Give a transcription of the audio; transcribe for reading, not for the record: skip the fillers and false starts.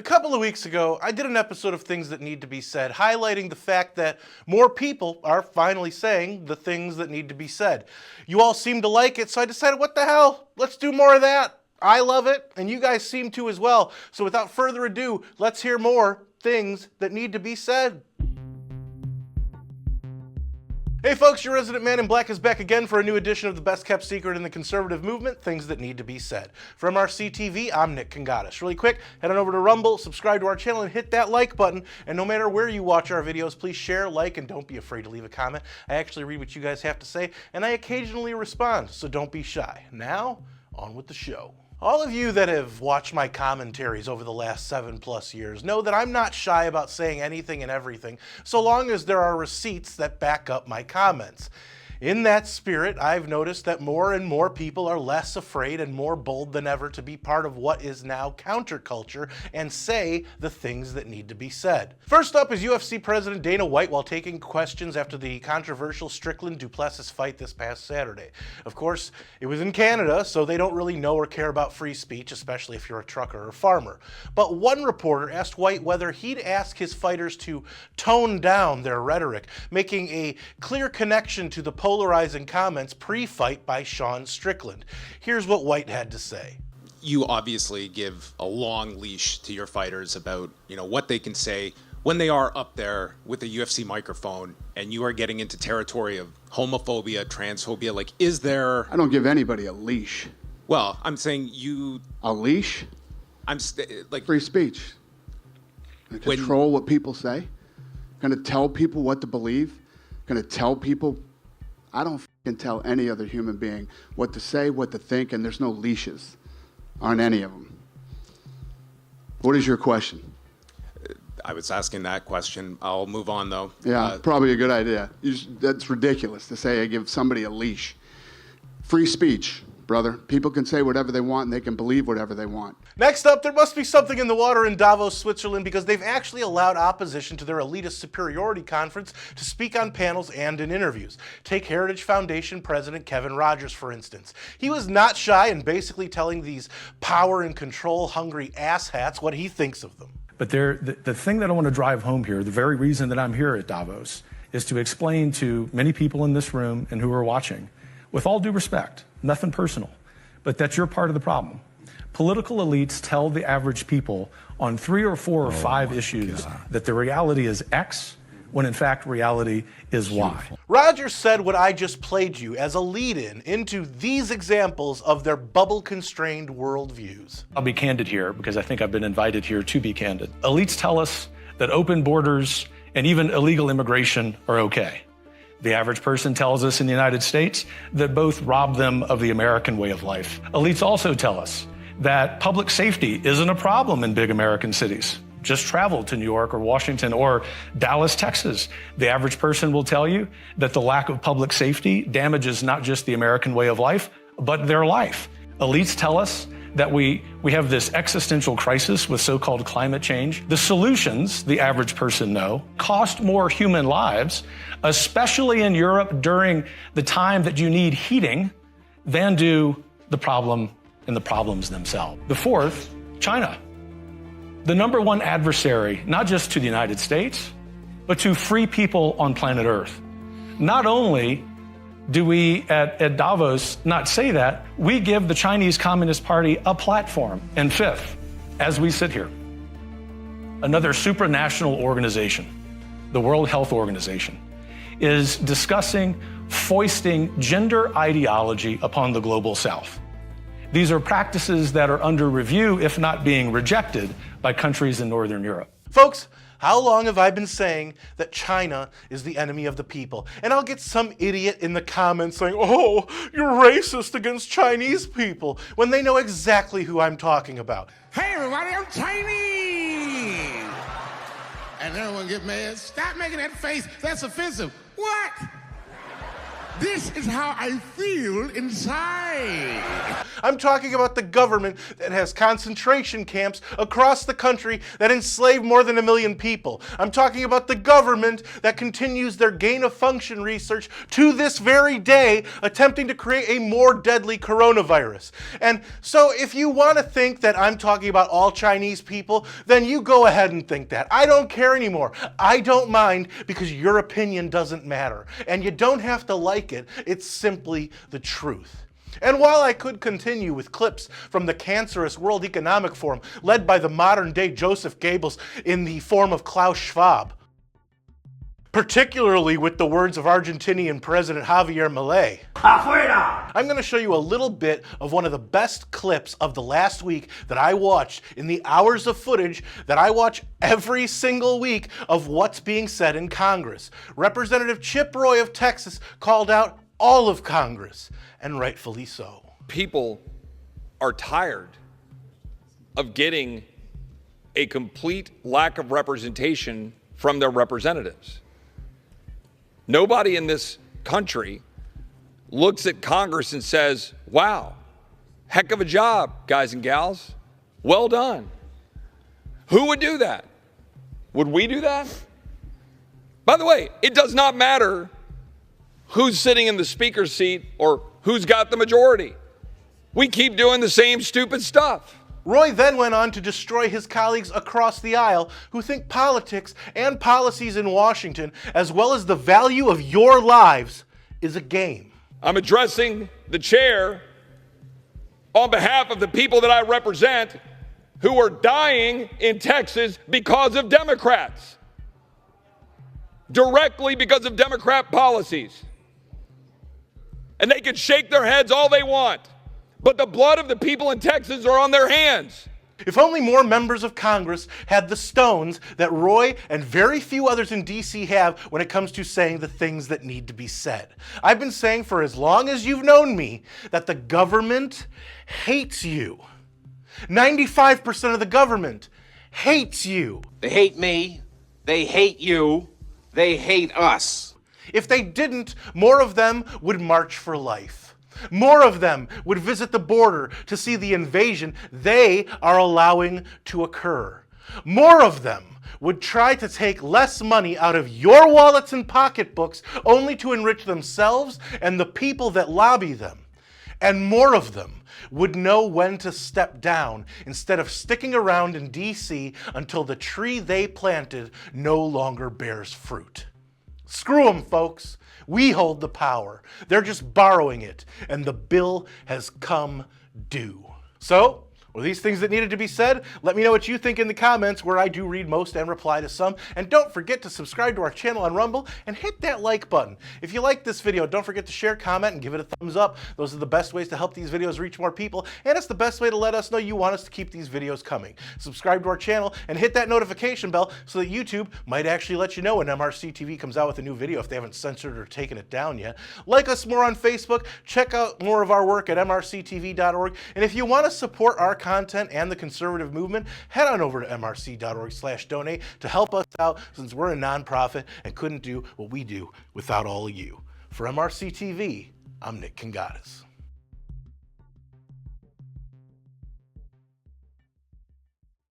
A couple of weeks ago, I did an episode of Things That Need to Be Said, highlighting the fact that more people are finally saying the things that need to be said. You all seem to like it, so I decided, what the hell? Let's do more of that. I love it, and you guys seem to as well. So without further ado, let's hear more things that need to be said. Hey folks, your resident man in black is back again for a new edition of the best kept secret in the conservative movement, Things That Need to Be Said. For MRCTV, I'm Kangadis. Really quick, head on over to Rumble, subscribe to our channel, and hit that like button. And no matter where you watch our videos, please share, like, and don't be afraid to leave a comment. I actually read what you guys have to say, and I occasionally respond, so don't be shy. Now, on with the show. All of you that have watched my commentaries over the last 7+ years know that I'm not shy about saying anything and everything, so long as there are receipts that back up my comments. In that spirit, I've noticed that more and more people are less afraid and more bold than ever to be part of what is now counterculture and say the things that need to be said. First up is UFC President Dana White while taking questions after the controversial Strickland-Duplessis fight this past Saturday. Of course, it was in Canada, so they don't really know or care about free speech, especially if you're a trucker or farmer. But one reporter asked White whether he'd ask his fighters to tone down their rhetoric, making a clear connection to the polarizing comments pre-fight by Sean Strickland. Here's what White had to say. You obviously give a long leash to your fighters about, what they can say when they are up there with a UFC microphone and you are getting into territory of homophobia, transphobia. Like, is there... I don't give anybody a leash. Well, I'm saying you... A leash? like... Free speech. Control what people say. Gonna tell people what to believe. Gonna tell people... I don't f***ing tell any other human being what to say, what to think, and there's no leashes on any of them. What is your question? I was asking that question. I'll move on, though. Yeah, probably a good idea. That's ridiculous to say I give somebody a leash. Free speech, brother. People can say whatever they want and they can believe whatever they want. Next up, there must be something in the water in Davos, Switzerland, because they've actually allowed opposition to their elitist superiority conference to speak on panels and in interviews. Take Heritage Foundation President Kevin Rogers, for instance. He was not shy in basically telling these power and control hungry asshats what he thinks of them. But the thing that I want to drive home here, the very reason that I'm here at Davos, is to explain to many people in this room and who are watching, with all due respect, nothing personal, but that you're part of the problem. Political elites tell the average people on 3 or 4 or 5 issues that the reality is X, when in fact reality is Y. Rogers said what I just played you as a lead-in into these examples of their bubble-constrained worldviews. I'll be candid here because I think I've been invited here to be candid. Elites tell us that open borders and even illegal immigration are okay. The average person tells us in the United States that both rob them of the American way of life. Elites also tell us that public safety isn't a problem in big American cities. Just travel to New York or Washington or Dallas, Texas. The average person will tell you that the lack of public safety damages not just the American way of life, but their life. Elites tell us that we have this existential crisis with so-called climate change. The solutions, the average person know, cost more human lives, especially in Europe during the time that you need heating, than do the problem and the problems themselves. The fourth, China. The number one adversary, not just to the United States, but to free people on planet Earth. Not only do we at Davos not say that, we give the Chinese Communist Party a platform. And fifth, as we sit here, another supranational organization, the World Health Organization, is discussing foisting gender ideology upon the global South. These are practices that are under review, if not being rejected, by countries in Northern Europe. Folks, how long have I been saying that China is the enemy of the people? And I'll get some idiot in the comments saying, oh, you're racist against Chinese people, when they know exactly who I'm talking about. Hey everybody, I'm Chinese! And everyone get mad. Stop making that face, that's offensive. What? This is how I feel inside. I'm talking about the government that has concentration camps across the country that enslave more than 1 million people. I'm talking about the government that continues their gain-of-function research to this very day, attempting to create a more deadly coronavirus. And so if you want to think that I'm talking about all Chinese people, then you go ahead and think that. I don't care anymore. I don't mind, because your opinion doesn't matter. And you don't have to like it. It's simply the truth. And while I could continue with clips from the cancerous World Economic Forum, led by the modern-day Joseph Goebbels in the form of Klaus Schwab, particularly with the words of Argentinian President Javier Milei, I'm going to show you a little bit of one of the best clips of the last week that I watched in the hours of footage that I watch every single week of what's being said in Congress. Representative Chip Roy of Texas called out all of Congress, and rightfully so. People are tired of getting a complete lack of representation from their representatives. Nobody in this country looks at Congress and says, wow, heck of a job, guys and gals. Well done. Who would do that? Would we do that? By the way, it does not matter who's sitting in the speaker's seat or who's got the majority. We keep doing the same stupid stuff. Roy then went on to destroy his colleagues across the aisle who think politics and policies in Washington, as well as the value of your lives, is a game. I'm addressing the chair on behalf of the people that I represent who are dying in Texas because of Democrats. Directly because of Democrat policies. And they can shake their heads all they want, but the blood of the people in Texas are on their hands. If only more members of Congress had the stones that Roy and very few others in DC have when it comes to saying the things that need to be said. I've been saying for as long as you've known me that the government hates you. 95% of the government hates you. They hate me. They hate you. They hate us. If they didn't, more of them would march for life. More of them would visit the border to see the invasion they are allowing to occur. More of them would try to take less money out of your wallets and pocketbooks only to enrich themselves and the people that lobby them. And more of them would know when to step down instead of sticking around in DC until the tree they planted no longer bears fruit. Screw them, folks. We hold the power. They're just borrowing it, and the bill has come due. So, were these things that needed to be said? Let me know what you think in the comments, where I do read most and reply to some. And don't forget to subscribe to our channel on Rumble and hit that like button. If you like this video, don't forget to share, comment, and give it a thumbs up. Those are the best ways to help these videos reach more people, and it's the best way to let us know you want us to keep these videos coming. Subscribe to our channel and hit that notification bell so that YouTube might actually let you know when MRC-TV comes out with a new video if they haven't censored or taken it down yet. Like us more on Facebook. Check out more of our work at MRCTV.org. And if you want to support our content and the conservative movement, head on over to MRC.org/donate to help us out, since we're a nonprofit and couldn't do what we do without all of you. For MRC TV, I'm Nick Kangadis.